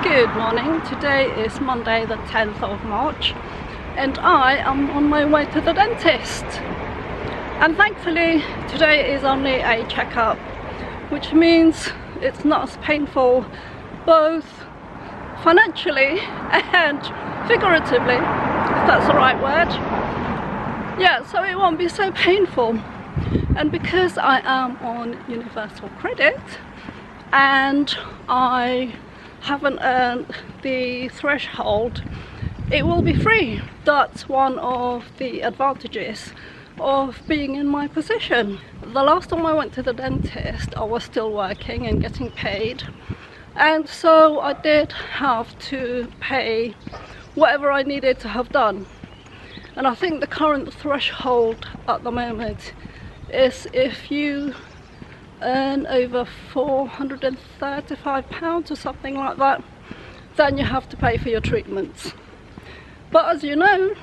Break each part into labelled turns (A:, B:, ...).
A: Good morning. Today is Monday the 10th of March and I am on my way to the dentist. And thankfully today is only a checkup, which means it's not as painful both financially and figuratively, if that's the right word. Yeah, so it won't be so painful. And because I am on Universal Credit and I haven't earned the threshold, it will be free. That's one of the advantages of being in my position. The last time I went to the dentist, I was still working and getting paid, and so I did have to pay whatever I needed to have done. And I think the current threshold at the moment is if you earn over £435 or something like that, then you have to pay for your treatments. But as you know,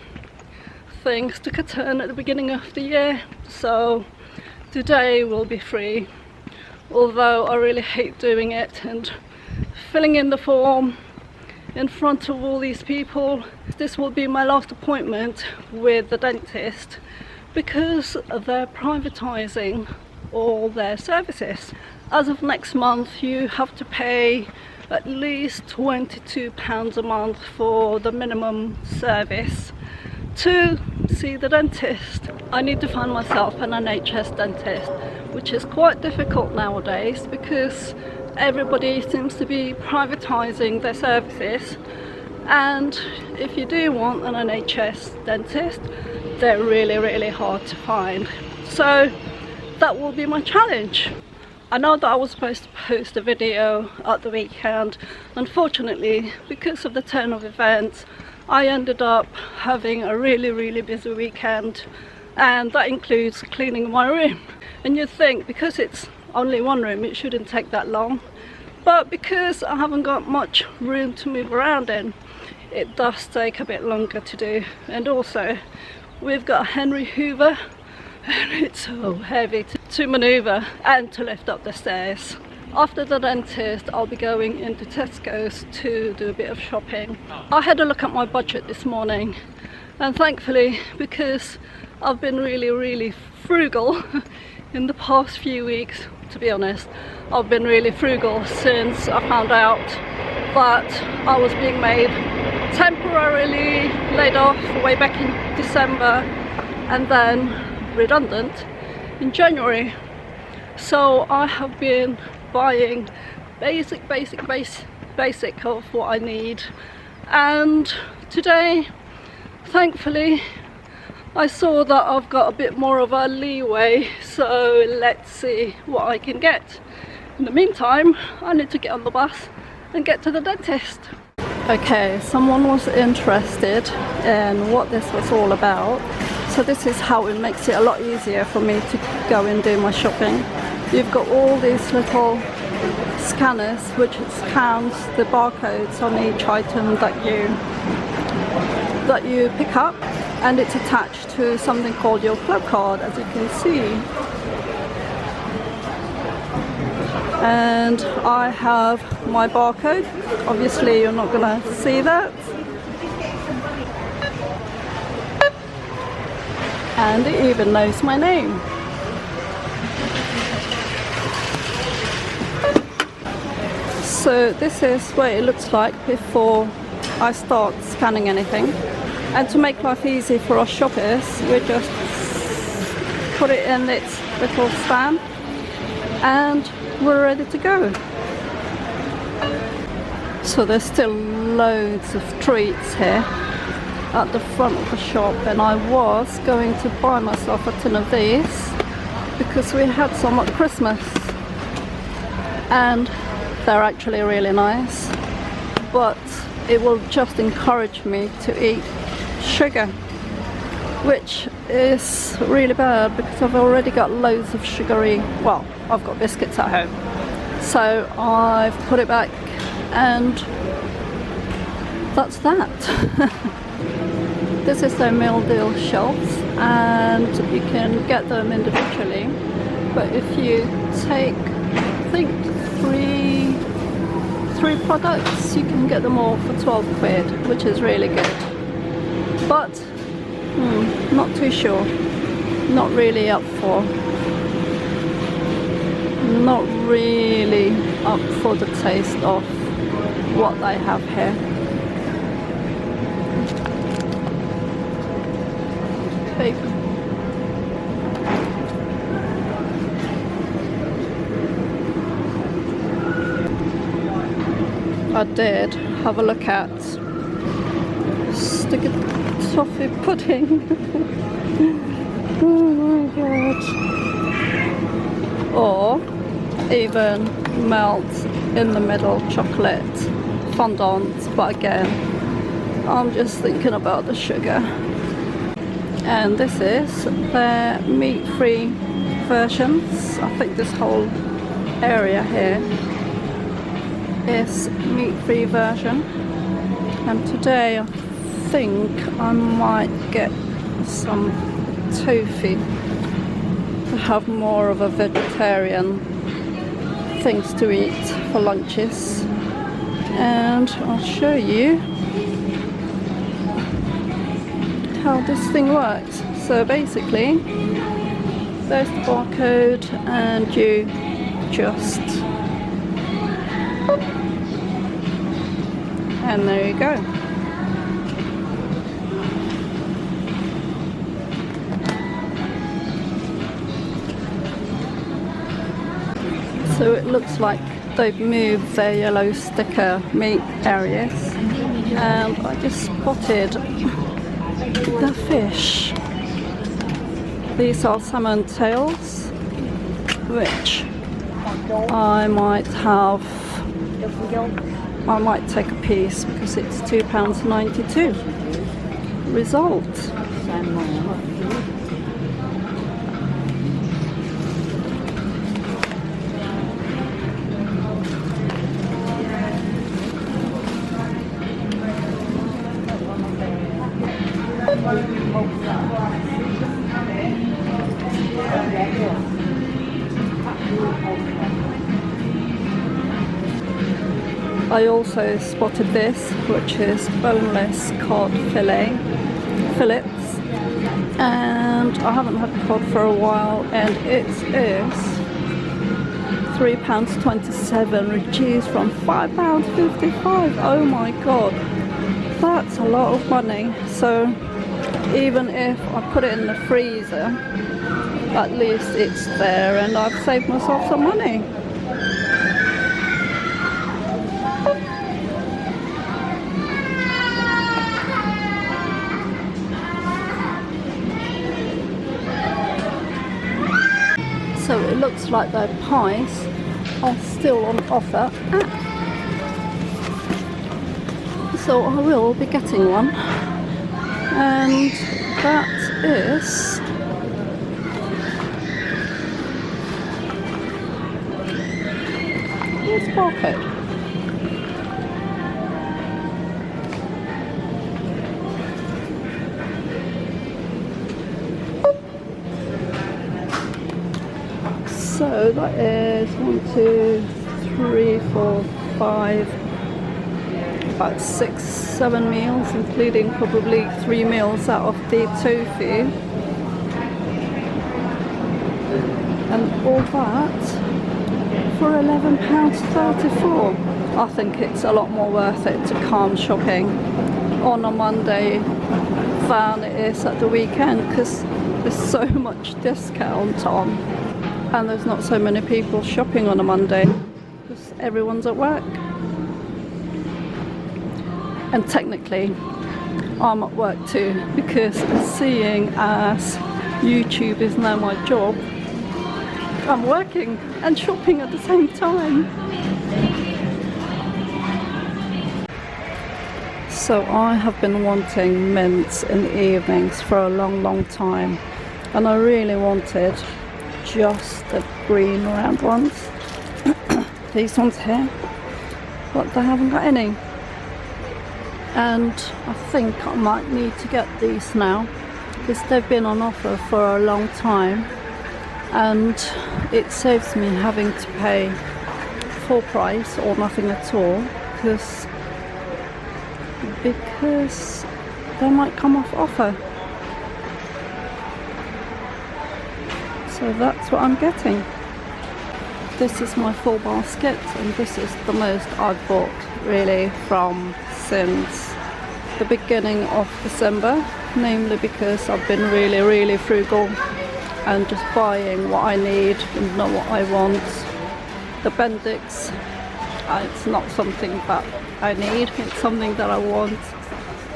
A: things took a turn at the beginning of the year, so today will be free, although I really hate doing it and filling in the form in front of all these people. This will be my last appointment with the dentist because they're privatizing all their services. As of next month, you have to pay at least £22 a month for the minimum service to see the dentist. I need to find myself an NHS dentist, which is quite difficult nowadays because everybody seems to be privatizing their services, and if you do want an NHS dentist, they're really hard to find. So that will be my challenge. I know that I was supposed to post a video at the weekend. Unfortunately, because of the turn of events, I ended up having a really busy weekend, and that includes cleaning my room. And you'd think because it's only one room it shouldn't take that long, but because I haven't got much room to move around in, it does take a bit longer to do. And also we've got a Henry Hoover and it's so heavy to maneuver and to lift up the stairs. After the dentist, I'll be going into Tesco's to do a bit of shopping. I had a look at my budget this morning, and thankfully, because I've been really frugal in the past few weeks, to be honest, I've been really frugal since I found out that I was being made temporarily laid off way back in December and then redundant in January. So I have been buying basic of what I need, and today thankfully I saw that I've got a bit more of a leeway, so let's see what I can get. In the meantime, I need to get on the bus and get to the dentist. Okay, someone was interested in what this was all about, so this is how it makes it a lot easier for me to go and do my shopping. You've got all these little scanners which scans the barcodes on each item that you pick up, and it's attached to something called your club card, as you can see. And I have my barcode. Obviously you're not gonna see that. And it even knows my name. So this is what it looks like before I start scanning anything. And to make life easy for us shoppers, we just put it in its little stand and we're ready to go. So there's still loads of treats here at the front of the shop, and I was going to buy myself a tin of these because we had some at Christmas and they're actually really nice, but it will just encourage me to eat sugar, which is really bad because I've already got loads of sugary, well, I've got biscuits at home, so I've put it back, and that's that. This is their meal deal shelves, and you can get them individually, but if you take, I think, 3 products, you can get them all for 12 quid, which is really good. But not too sure. Not really up for. Not really up for the taste of what they have here. Okay. I did have a look at sticky toffee pudding. Oh my god. Or even melt in the middle chocolate fondant, but again I'm just thinking about the sugar. And this is their meat-free versions. I think this whole area here is meat-free version, and today I think I might get some tofu to have more of a vegetarian things to eat for lunches. And I'll show you how this thing works. So basically there's the barcode and you just and there you go. So it looks like they've moved their yellow sticker meat areas, and I just spotted the fish. These are salmon tails, which I might take a piece because it's £2.92. Result. I also spotted this, which is boneless cod fillets, and I haven't had cod for a while, and it is £3.27, reduced from £5.55. Oh my god, that's a lot of money. So even if I put it in the freezer, at least it's there and I've saved myself some money. So it looks like their pies are still on offer. So I will be getting one. And that is here's the barcode. So that is 1, 2, 3, 4, 5, about 6, 7 meals, including probably 3 meals out of the tofu. And all that for £11.34. I think it's a lot more worth it to come shopping on a Monday than it is at the weekend, because there's so much discount on. And there's not so many people shopping on a Monday because everyone's at work. And technically I'm at work too, because seeing as YouTube is now my job, I'm working and shopping at the same time. So I have been wanting mints in the evenings for a long time, and I really wanted just the green round ones. These ones here, but they haven't got any. And I think I might need to get these now, because they've been on offer for a long time, and it saves me having to pay full price or nothing at all. because they might come off offer. So that's what I'm getting. This is my full basket, and this is the most I've bought really from since the beginning of December, namely because I've been really frugal and just buying what I need and not what I want. The Bendix, it's not something that I need, it's something that I want.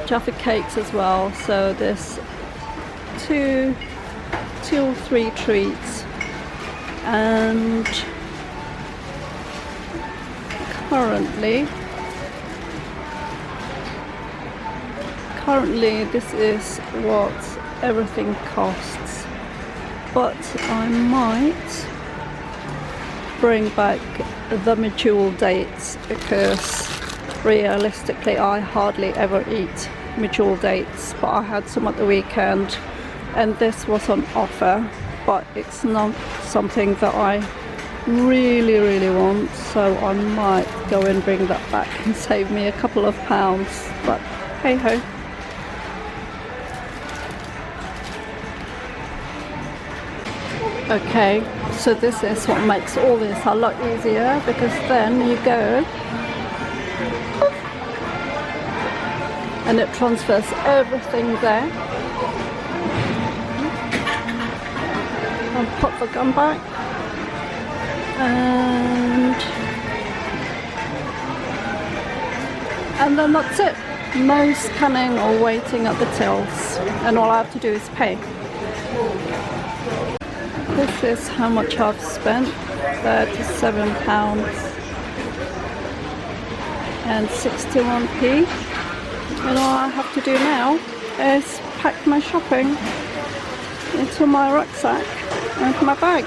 A: Jaffa Cakes as well, so there's two or three treats, and currently this is what everything costs, but I might bring back the mature dates because realistically I hardly ever eat mature dates, but I had some at the weekend and this was on offer, but it's not something that I really want, so I might go and bring that back and save me a couple of pounds, but hey ho. Okay, so this is what makes all this a lot easier, because then you go and it transfers everything there. I'll put the gun back, and then that's it. No scanning or waiting at the tills, and all I have to do is pay. This is how much I've spent, £37 and 61p, and all I have to do now is pack my shopping into my rucksack and my bag.